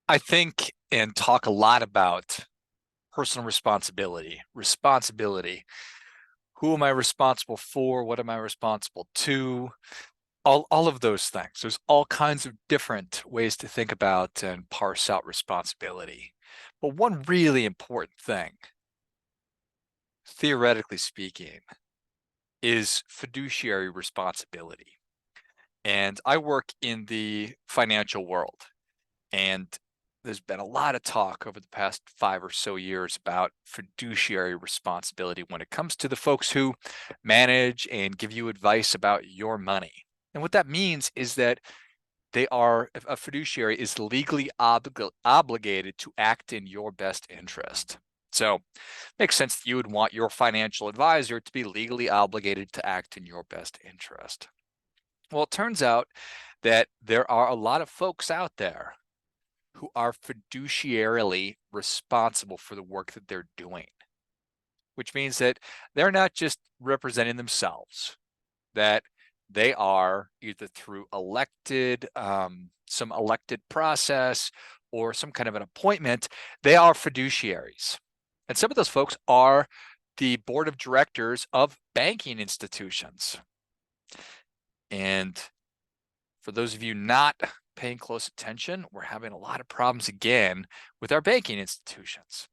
I think and talk a lot about personal responsibility. Responsibility. Who am I responsible for? What am I responsible to? All of those things. There's all kinds of different ways to think about and parse out responsibility. But one really important thing, theoretically speaking, is fiduciary responsibility. And I work in the financial world. And there's been a lot of talk over the past 5 or so years about fiduciary responsibility when it comes to the folks who manage and give you advice about your money. And what that means is that a fiduciary is legally obligated to act in your best interest. So it makes sense that you would want your financial advisor to be legally obligated to act in your best interest. Well, it turns out that there are a lot of folks out there who are fiduciarily responsible for the work that they're doing, which means that they're not just representing themselves, that they are either through some elected process or some kind of an appointment, they are fiduciaries. And some of those folks are the board of directors of banking institutions. And for those of you not paying close attention, we're having a lot of problems again with our banking institutions.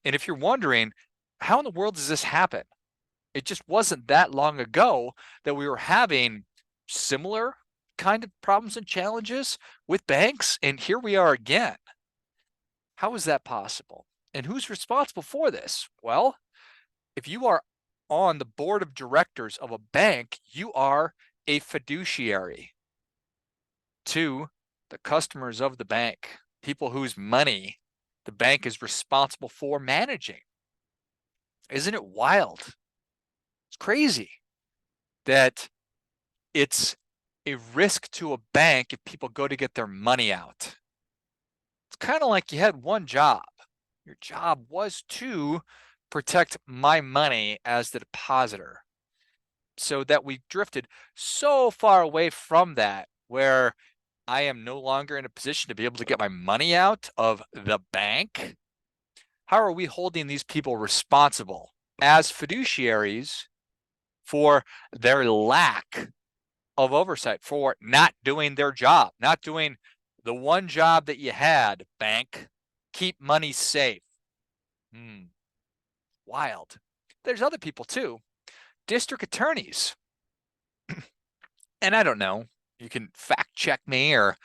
And if you're wondering, how in the world does this happen? It just wasn't that long ago that we were having similar kind of problems and challenges with banks, and here we are again. How is that possible? And who's responsible for this? Well, if you are on the board of directors of a bank, you are a fiduciary to the customers of the bank, people whose money the bank is responsible for managing. Isn't it wild? It's crazy that it's a risk to a bank if people go to get their money out. It's kind of like you had one job. Your job was to protect my money as the depositor, so that we drifted so far away from that where I am no longer in a position to be able to get my money out of the bank. How are we holding these people responsible as fiduciaries for their lack of oversight, for not doing their job, not doing the one job that you had, bank? Keep money safe. Wild. There's other people too. District attorneys. And I don't know, you can fact check me or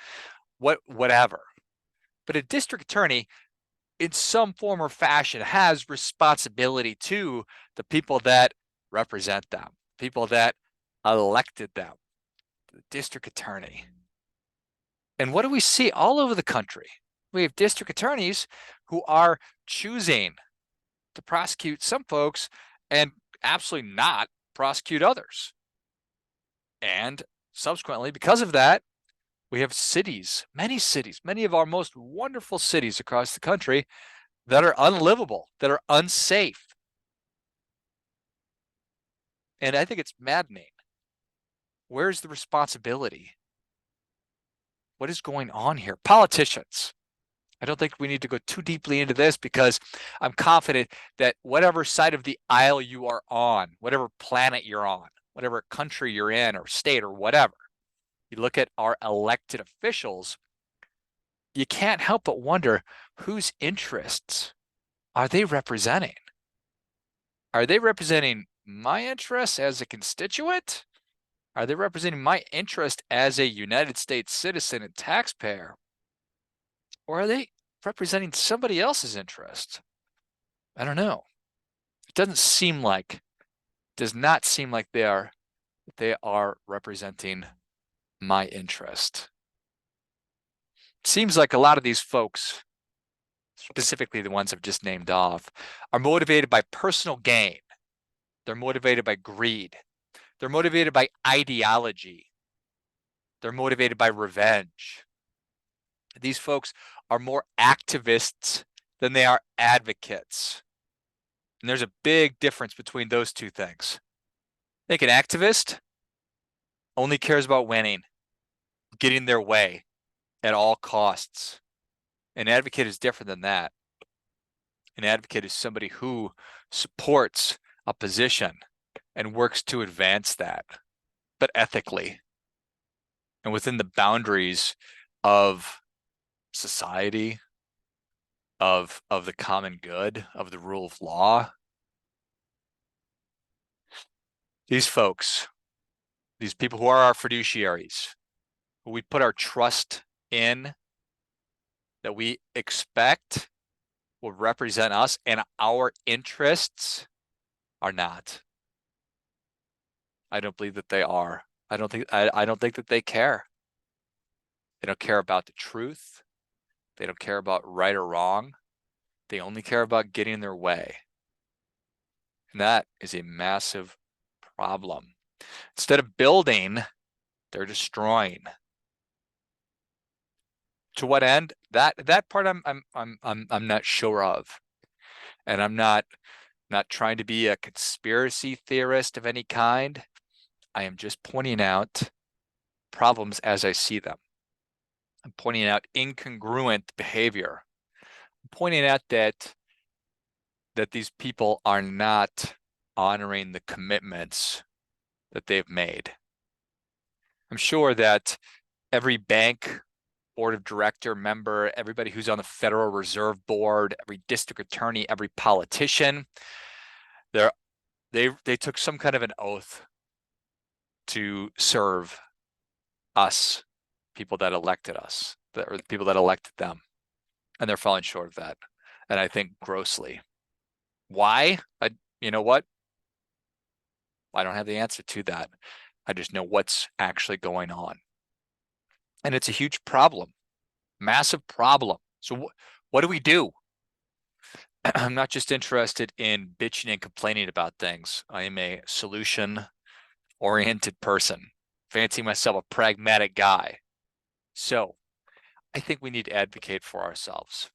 whatever. But a district attorney, in some form or fashion, has responsibility to the people that represent them, people that elected them, the district attorney. And what do we see all over the country? We have district attorneys who are choosing to prosecute some folks and absolutely not prosecute others. And subsequently, because of that, we have cities, many of our most wonderful cities across the country that are unlivable, that are unsafe. And I think it's maddening. Where's the responsibility? What is going on here? Politicians. I don't think we need to go too deeply into this because I'm confident that whatever side of the aisle you are on, whatever planet you're on, whatever country you're in or state or whatever, you look at our elected officials, you can't help but wonder, whose interests are they representing? Are they representing my interests as a constituent? Are they representing my interest as a United States citizen and taxpayer? Or are they representing somebody else's interest? I don't know. It does not seem like they are representing my interest. It seems like a lot of these folks, specifically the ones I've just named off, are motivated by personal gain. They're motivated by greed. They're motivated by ideology. They're motivated by revenge. These folks are more activists than they are advocates. And there's a big difference between those two things. I think an activist only cares about winning, getting their way at all costs. An advocate is different than that. An advocate is somebody who supports a position and works to advance that, but ethically and within the boundaries of society, of the common good, of the rule of law. These folks, these people who are our fiduciaries, who we put our trust in, that we expect will represent us and our interests, are not. I don't believe that they are. I don't think that they care. They don't care about the truth. They don't care about right or wrong. They only care about getting their way. And that is a massive problem. Instead of building, they're destroying. To what end? That part I'm not sure of. And I'm not trying to be a conspiracy theorist of any kind. I am just pointing out problems as I see them. I'm pointing out incongruent behavior. I'm pointing out that these people are not honoring the commitments that they've made. I'm sure that every bank board of director member, everybody who's on the Federal Reserve Board, every district attorney, every politician, they took some kind of an oath to serve us, people that elected us, or the people that elected them, and they're falling short of that, and I think grossly. Why? You know what? I don't have the answer to that. I just know what's actually going on, and it's a huge problem, massive problem. So what do we do? I'm not just interested in bitching and complaining about things. I am a solution-oriented person, fancy myself a pragmatic guy. So I think we need to advocate for ourselves.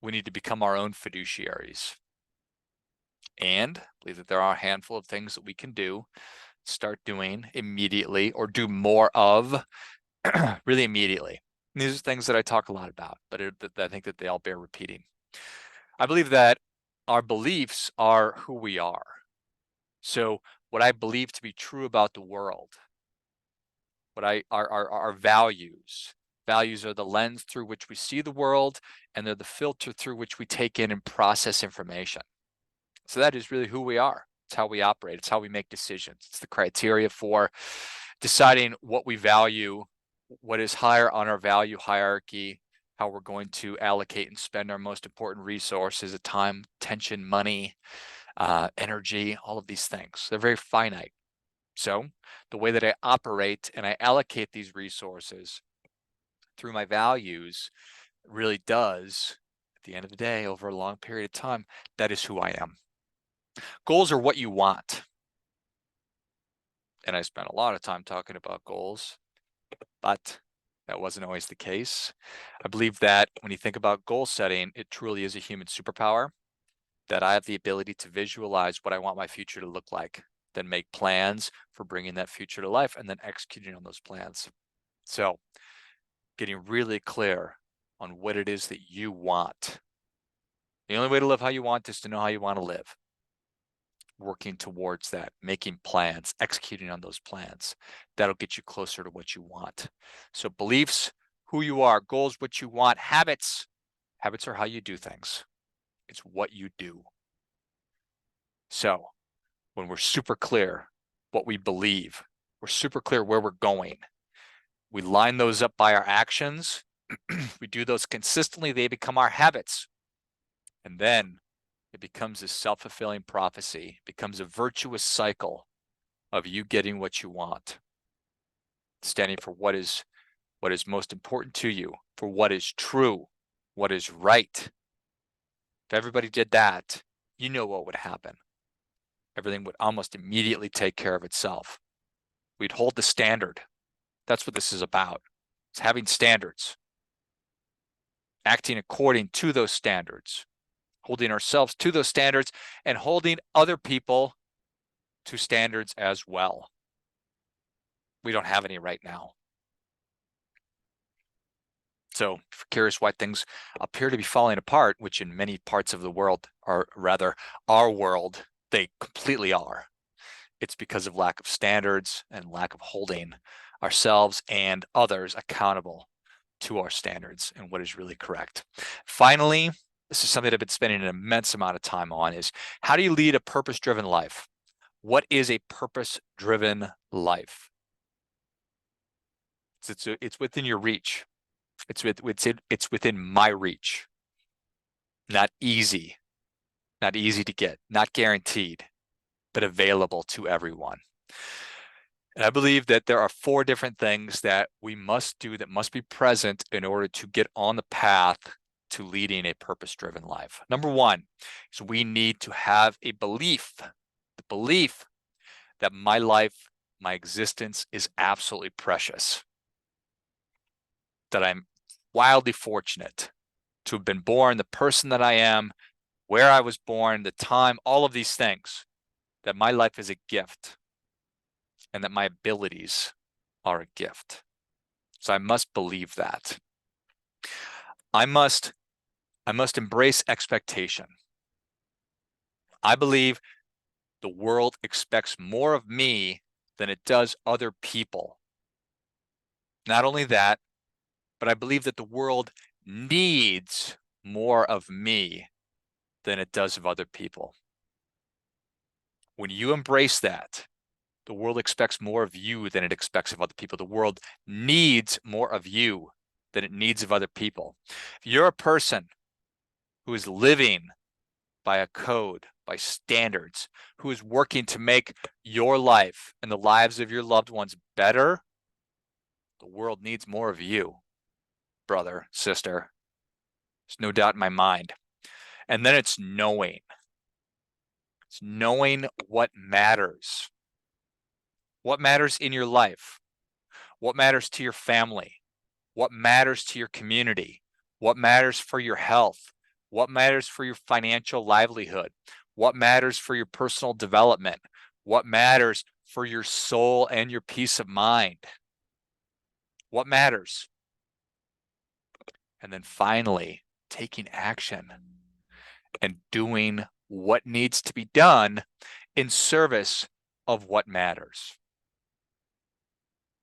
We need to become our own fiduciaries. And I believe that there are a handful of things that we can do, start doing immediately, or do more of really immediately. And these are things that I talk a lot about, but I think that they all bear repeating. I believe that our beliefs are who we are. So what I believe to be true about the world, our values. Values are the lens through which we see the world, and they're the filter through which we take in and process information. So that is really who we are. It's how we operate. It's how we make decisions. It's the criteria for deciding what we value, what is higher on our value hierarchy, how we're going to allocate and spend our most important resources of time, attention, money, energy, all of these things. They're very finite. So the way that I operate and I allocate these resources through my values really does, at the end of the day, over a long period of time, that is who I am. Goals are what you want. And I spent a lot of time talking about goals, but that wasn't always the case. I believe that when you think about goal setting, it truly is a human superpower, that I have the ability to visualize what I want my future to look like, then make plans for bringing that future to life, and then executing on those plans. So getting really clear on what it is that you want. The only way to live how you want is to know how you want to live. Working towards that, making plans, executing on those plans. That'll get you closer to what you want. So beliefs, who you are, goals, what you want, habits. Habits are how you do things. It's what you do. So when we're super clear what we believe, we're super clear where we're going, we line those up by our actions, we do those consistently, they become our habits. And then it becomes a self-fulfilling prophecy, it becomes a virtuous cycle of you getting what you want, standing for what is most important to you, for what is true, what is right. If everybody did that, you know what would happen. Everything would almost immediately take care of itself. We'd hold the standard. That's what this is about. It's having standards, acting according to those standards, holding ourselves to those standards, and holding other people to standards as well. We don't have any right now. So if you're curious why things appear to be falling apart, which in many parts of the world, or rather our world, they completely are, it's because of lack of standards and lack of holding ourselves and others accountable to our standards and what is really correct. Finally, this is something that I've been spending an immense amount of time on, is how do you lead a purpose-driven life? What is a purpose-driven life? It's within your reach. It's within my reach. Not easy to get, not guaranteed, but available to everyone. And I believe that there are 4 different things that we must do, that must be present in order to get on the path to leading a purpose-driven life. Number 1 is we need to have a belief, the belief that my life, my existence is absolutely precious, that I'm wildly fortunate to have been born the person that I am, where I was born, the time, all of these things, that my life is a gift and that my abilities are a gift. So I must believe that. I must embrace expectation. I believe the world expects more of me than it does other people. Not only that, but I believe that the world needs more of me than it does of other people. When you embrace that, the world expects more of you than it expects of other people. The world needs more of you than it needs of other people. If you're a person who is living by a code, by standards, who is working to make your life and the lives of your loved ones better, the world needs more of you, brother, sister. There's no doubt in my mind. And then it's knowing. It's knowing what matters. What matters in your life? What matters to your family? What matters to your community? What matters for your health? What matters for your financial livelihood? What matters for your personal development? What matters for your soul and your peace of mind? What matters? And then finally, taking action and doing what needs to be done in service of what matters.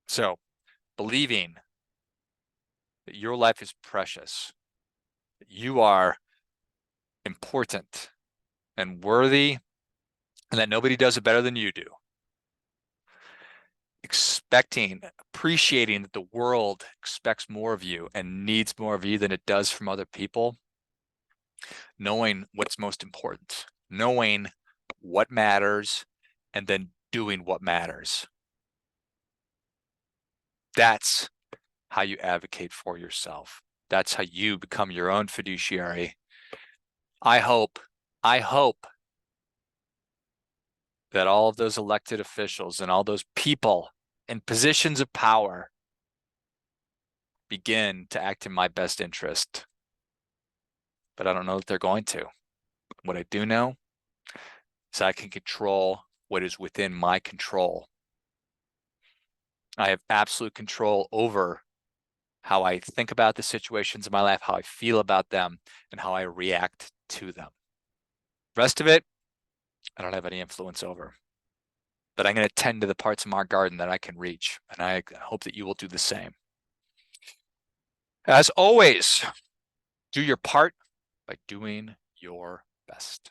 So, believing that your life is precious, that you are important and worthy, and that nobody does it better than you do. Appreciating that the world expects more of you and needs more of you than it does from other people. Knowing what's most important, knowing what matters, and then doing what matters. That's how you advocate for yourself. That's how you become your own fiduciary. I hope that all of those elected officials and all those people in positions of power begin to act in my best interest. But I don't know that they're going to. What I do know is I can control what is within my control. I have absolute control over how I think about the situations in my life, how I feel about them, and how I react to them. The rest of it, I don't have any influence over. But I'm going to tend to the parts of my garden that I can reach, and I hope that you will do the same. As always, do your part by doing your best.